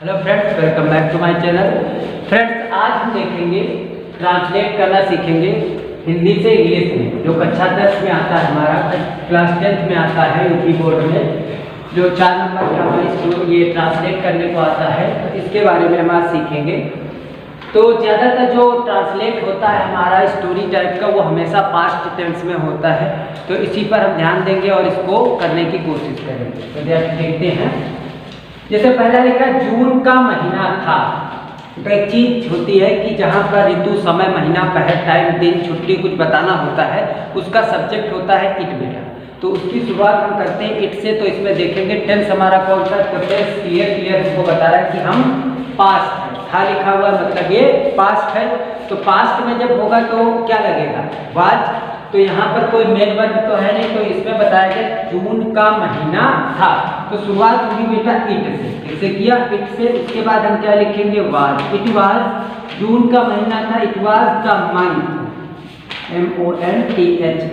Hello friends, welcome back to my channel. Friends, आज हम देखेंगे, ट्रांसलेट करना सीखेंगे हिंदी से इंग्लिश में, जो कक्षा 10 में आता है, हमारा क्लास 10th में आता है यूपी बोर्ड में, जो 4 नंबर का हमारी ये ट्रांसलेट करने को आता है। तो इसके बारे में हम आज सीखेंगे। तो ज़्यादातर जो ट्रांसलेट होता है हमारा स्टोरी टाइप का, वो हमेशा पास्ट टेंस में होता है। तो इसी पर हम ध्यान देंगे और इसको करने की कोशिश करेंगे। तो देखते हैं, जैसे पहला लिखा जून का महीना था। तो एक चीज होती है कि जहाँ पर ऋतु, समय, महीना, पहर, टाइम, दिन, छुट्टी कुछ बताना होता है, उसका सब्जेक्ट होता है इट बेटा। तो उसकी शुरुआत हम करते हैं इट से। तो इसमें देखेंगे टेंस हमारा कौन सा, तो टेंस क्लियर हमको बता रहा है कि हम पास्ट है। था लिखा हुआ मतलब ये पास्ट है। तो पास्ट में जब होगा तो क्या लगेगा, वाज। तो यहाँ पर कोई मेन वर्ब तो है नहीं, तो इसमें बताया गया जून का महीना था। तो शुरुआत होगी बेटा इट से। कैसे किया, इट से। उसके बाद हम क्या लिखेंगे, वाज। इट वाज, जून का महीना था। It was the month, MONTH,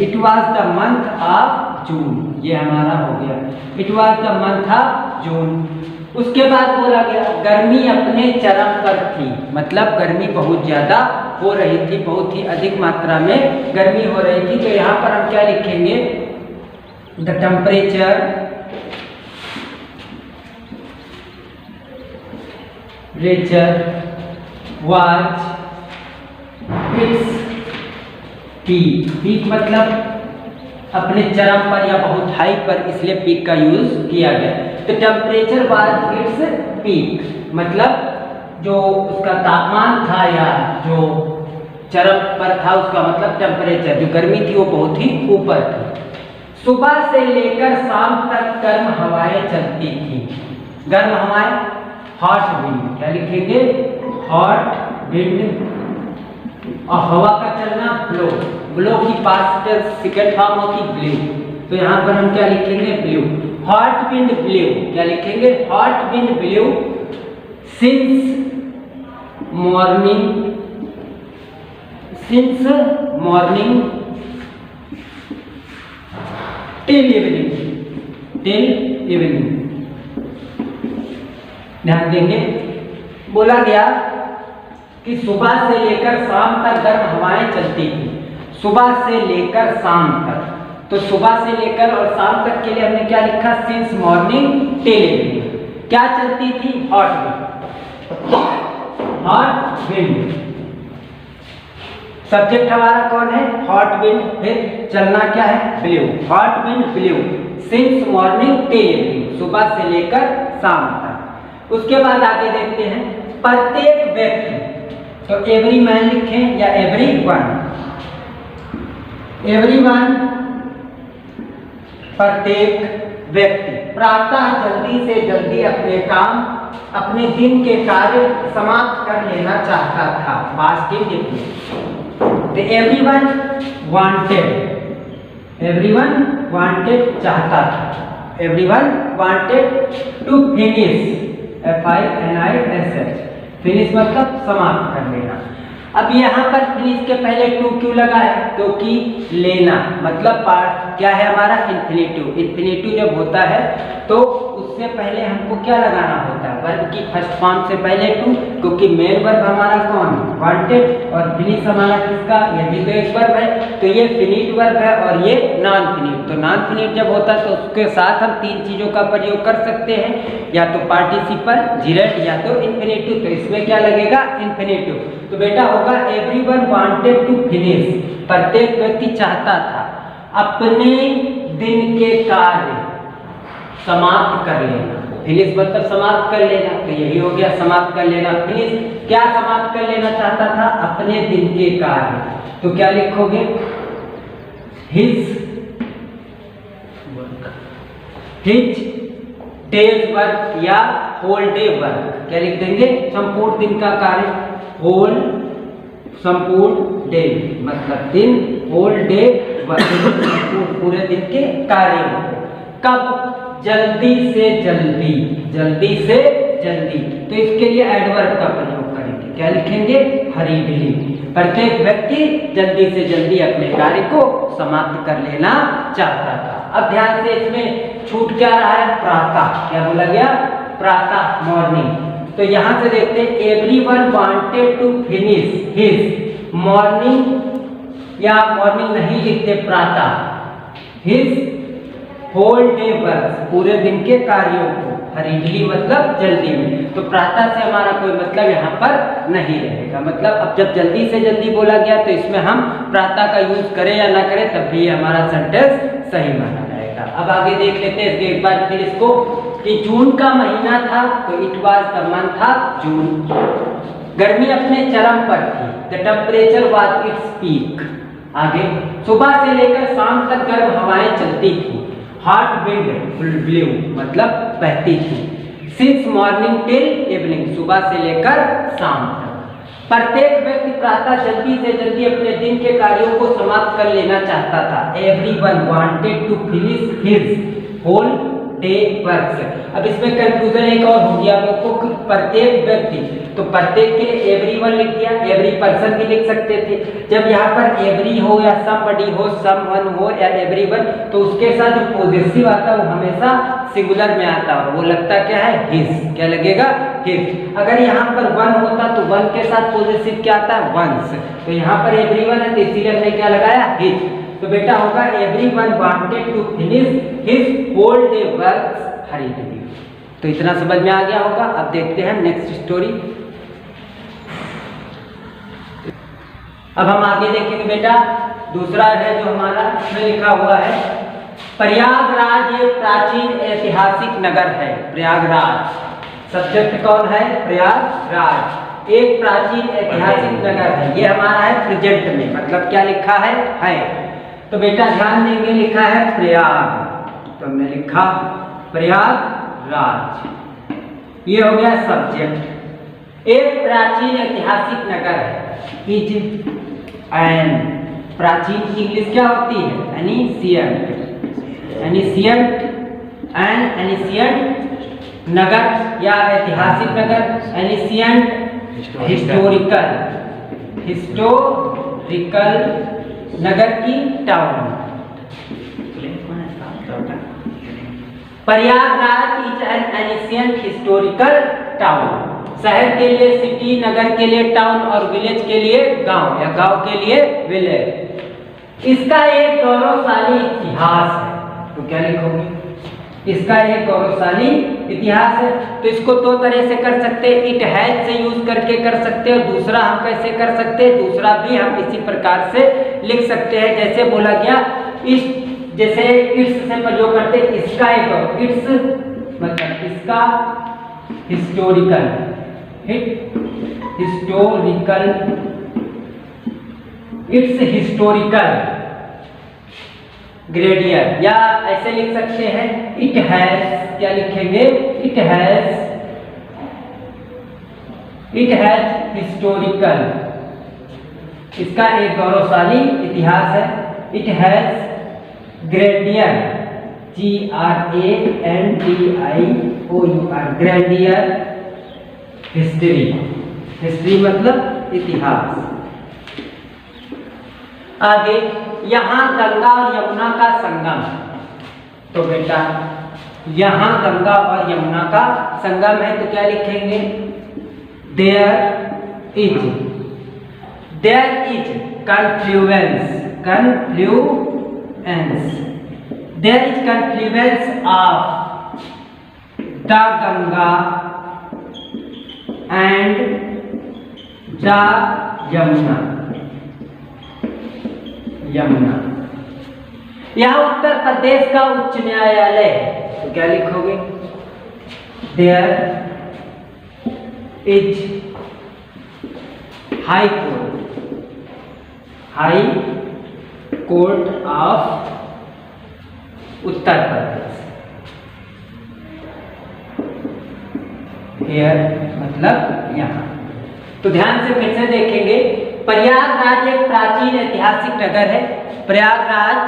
it was the month of June. ये हमारा हो गया, it was the month of June. उसके बाद बोला गया गर्मी अपने चरम पर थी, मतलब गर्मी बहुत ज्यादा हो रही थी, बहुत ही अधिक मात्रा में गर्मी हो रही थी। तो यहाँ पर हम क्या लिखेंगे, the temperature was its peak. Peak मतलब अपने चरम पर या बहुत हाई पर, इसलिए पीक का यूज किया गया। तो टेम्परेचर वाज इट्स पीक, मतलब जो उसका तापमान था या जो चरम पर था, उसका मतलब टेम्परेचर, जो गर्मी थी वो बहुत ही ऊपर थी। सुबह से लेकर शाम तक गर्म हवाएं चलती थी। गर्म हवाएं, हॉट विंड। क्या लिखेंगे, हॉट विंड। और हवा का चलना ब्लो। ब्लो की पास्ट सेकंड फॉर्म होती ब्ल्यू। तो यहाँ पर हम क्या लिखेंगे, ब्ल्यू। Hot wind blue. क्या लिखेंगे, hot wind blue since morning till evening. ध्यान देंगे, बोला गया कि सुबह से लेकर शाम तक गर्म हवाएं चलती थी। सुबह से लेकर शाम तक, तो सुबह से लेकर और शाम तक के लिए हमने क्या लिखा, सिंस मॉर्निंग टिल इवनिंग। क्या चलती थी, हॉट विंड। सब्जेक्ट हमारा कौन है, हॉट विंड। फिर चलना क्या है, blue. Hot wind blue since morning till evening, सुबह से लेकर शाम तक। उसके बाद आगे देखते हैं, प्रत्येक व्यक्ति। तो एवरी मैन लिखें या एवरी वन। प्रत्येक व्यक्ति प्रातः जल्दी से जल्दी अपने काम, अपने दिन के कार्य समाप्त कर लेना चाहता था। Past indefinite. तो एवरीवन वांटेड चाहता था। Everyone wanted to finish, FINISH। Finish मतलब समाप्त कर लेना। अब यहाँ पर फिनिश के पहले टू क्यों लगा है, क्योंकि लेना मतलब पार्ट क्या है हमारा, इन्फिनेटिव। इन्फिनेटिव जब होता है तो उससे पहले हमको क्या लगाना होता है, वर्ब की फर्स्ट फॉर्म से पहले टू, क्योंकि मेन वर्ब हमारा कौन, वांटेड, और फिनिश हमारा किसका, ये भी तो एक वर्ब है। तो ये फिनिट वर्ब है और ये नॉन फिनिट। तो नॉन फिनिट जब होता है तो उसके साथ हम 3 चीजों का प्रयोग कर सकते हैं, या तो पार्टिसिपल, जिरेट, या तो इन्फिनेटिव। तो इसमें क्या लगेगा, इन्फिनेटिव। तो बेटा होगा एवरीवन वांटेड टू फिनिश, प्रत्येक व्यक्ति चाहता था अपने दिन के कार्य समाप्त कर लेना। फिनिश मतलब समाप्त कर लेना, तो यही हो गया समाप्त कर लेना। फिनिश क्या समाप्त कर लेना चाहता था, अपने दिन के कार्य। तो क्या लिखोगे, हिज डेज वर्क या होल डे वर्क। क्या लिख देंगे, संपूर्ण दिन का कार्य। होल संपूर्ण डे मतलब दिन, होल डे वर्क पूरे दिन के कार्य। कब, जल्दी से जल्दी। तो इसके लिए एडवर्ब का प्रयोग करेंगे। क्या लिखेंगे, हरीडली। प्रत्येक व्यक्ति जल्दी से जल्दी अपने कार्य को समाप्त कर लेना चाहता था। अब ध्यान से, इसमें छूट क्या रहा है, प्रातः। क्या बोला गया, प्रातः, मॉर्निंग। तो यहाँ से देखते हैं everyone wanted to finish his morning, या मॉर्निंग नहीं लिखते प्रातः, हिज होल डे वर्क, पूरे दिन के कार्यों को, हरीडली मतलब जल्दी में, तो प्रातः से हमारा कोई मतलब यहाँ पर नहीं रहेगा। मतलब अब जब जल्दी से जल्दी बोला गया तो इसमें हम प्रातः का यूज करें या ना करें तब भी हमारा सेंटेंस सही माना जाएगा। अब आगे देख लेते हैं इसके एक बार फिर इसको, कि जून का महीना था तो it was the month of June. गर्मी अपने चरम पर थी, the temperature was its peak. आगे सुबह से लेकर शाम तक गर्म हवाएं चलती थी, हॉट विंड ब्लू मतलब बहती थी, सिंस मॉर्निंग टिल इवनिंग, सुबह से लेकर शाम तक। प्रत्येक व्यक्ति प्रातः जल्दी से जल्दी अपने दिन के कार्यों को समाप्त कर लेना चाहता था। Everyone wanted to finish his whole day works. अब इसमें कंफ्यूजन एक और हो गया आपको, प्रत्येक व्यक्ति, तो प्रत्येक के लिए एवरीवन लिख दिया, एवरी पर्सन भी लिख सकते थे। जब यहाँ पर एवरी हो या समबडी हो, समवन हो या एवरीवन, तो उसके साथ जो पॉजिटिव आता है वो हमेशा सिंगुलर में आता है, वो लगता क्या है हिज, क्या लगेगा हिज। अगर यहाँ पर वन होता तो वन के साथ पॉजिटिव क्या आता है वंस, तो यहाँ पर एवरीवन है तो इसीलिए हमने क्या लगाया हिज। तो बेटा होगा everyone wanted to finish his whole day works hurriedly. तो इतना समझ में आ गया होगा। अब देखते हैं नेक्स्ट स्टोरी। अब हम आगे देखेंगे बेटा, दूसरा है जो हमारा इसमें लिखा हुआ है, प्रयागराज एक प्राचीन ऐतिहासिक नगर है। प्रयागराज सब्जेक्ट कौन है, प्रयागराज एक प्राचीन ऐतिहासिक नगर है। ये हमारा है प्रेजेंट में, मतलब क्या लिखा है। तो बेटा ध्यान देंगे, लिखा है प्रयाग, तो हमने लिखा प्रयागराज, ये हो गया सब्जेक्ट। एक प्राचीन ऐतिहासिक नगर है। इज एन, प्राचीन की इंग्लिश क्या होती है, एनिशियंट, एनिशियंट, एन एनिशियंट नगर या ऐतिहासिक नगर, एनिशियंट हिस्टोरिकल, हिस्टोरिकल नगर की town. Prayagraj is an ancient historical town. शहर के लिए सिटी, नगर के लिए टाउन और विलेज के लिए गांव या गांव के लिए विलेज। इसका एक गौरवशाली इतिहास है। तो क्या लिखोगे, इसका एक गौरवशाली इतिहास है। तो इसको दो तरह से कर सकते हैं, इट हैज से यूज करके कर सकते हैं, और दूसरा हम कैसे कर सकते हैं, दूसरा भी हम इसी प्रकार से लिख सकते हैं जैसे बोला गया। इस जैसे इट्स से प्रयोग करते, इसका एक, इट्स मतलब इसका हिस्टोरिकल, हिस्टोरिकल, इट्स हिस्टोरिकल ग्रेडियर, या ऐसे लिख सकते हैं इट हैज, क्या लिखेंगे, इट हैज हिस्टोरिकल, इसका एक गौरवशाली इतिहास है। It has grandeur, GRANDIOUR, grandeur history, history मतलब इतिहास। आगे यहाँ गंगा और यमुना का संगम, तो बेटा यहाँ गंगा और यमुना का संगम है, तो क्या लिखेंगे, there is confluence, there is confluence of the Ganga and the Yamuna. यह उत्तर प्रदेश का उच्च न्यायालय है, तो क्या लिखोगे, there is high court of Uttar Pradesh. Here मतलब यहाँ। तो ध्यान से फिर से देखेंगे, प्रयागराज एक प्राचीन ऐतिहासिक नगर है। Prayagraj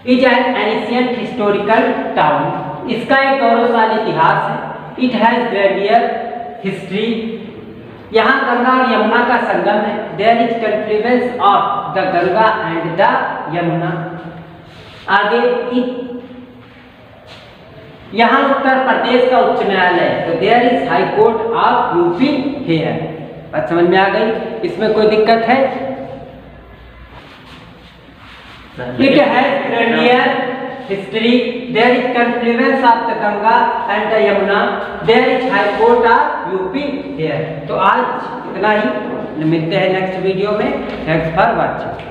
is an ancient historical town, इसका एक गौरवशाली इतिहास है। इट हैज ग्रेडियर हिस्ट्री, यहाँ गंगा और यमुना का संगम है। There is confluence of the Ganga and the Yamuna. आगे यहाँ उत्तर प्रदेश का उच्च न्यायालय, तो there is high court of UP here. बात समझ में आ गई? इसमें कोई दिक्कत है? It has grandeur history. There is confluence of the Ganga and the Yamuna. There is High Court of UP here. तो आज इतना ही, मिलते हैं नेक्स्ट वीडियो में। Thanks for watching.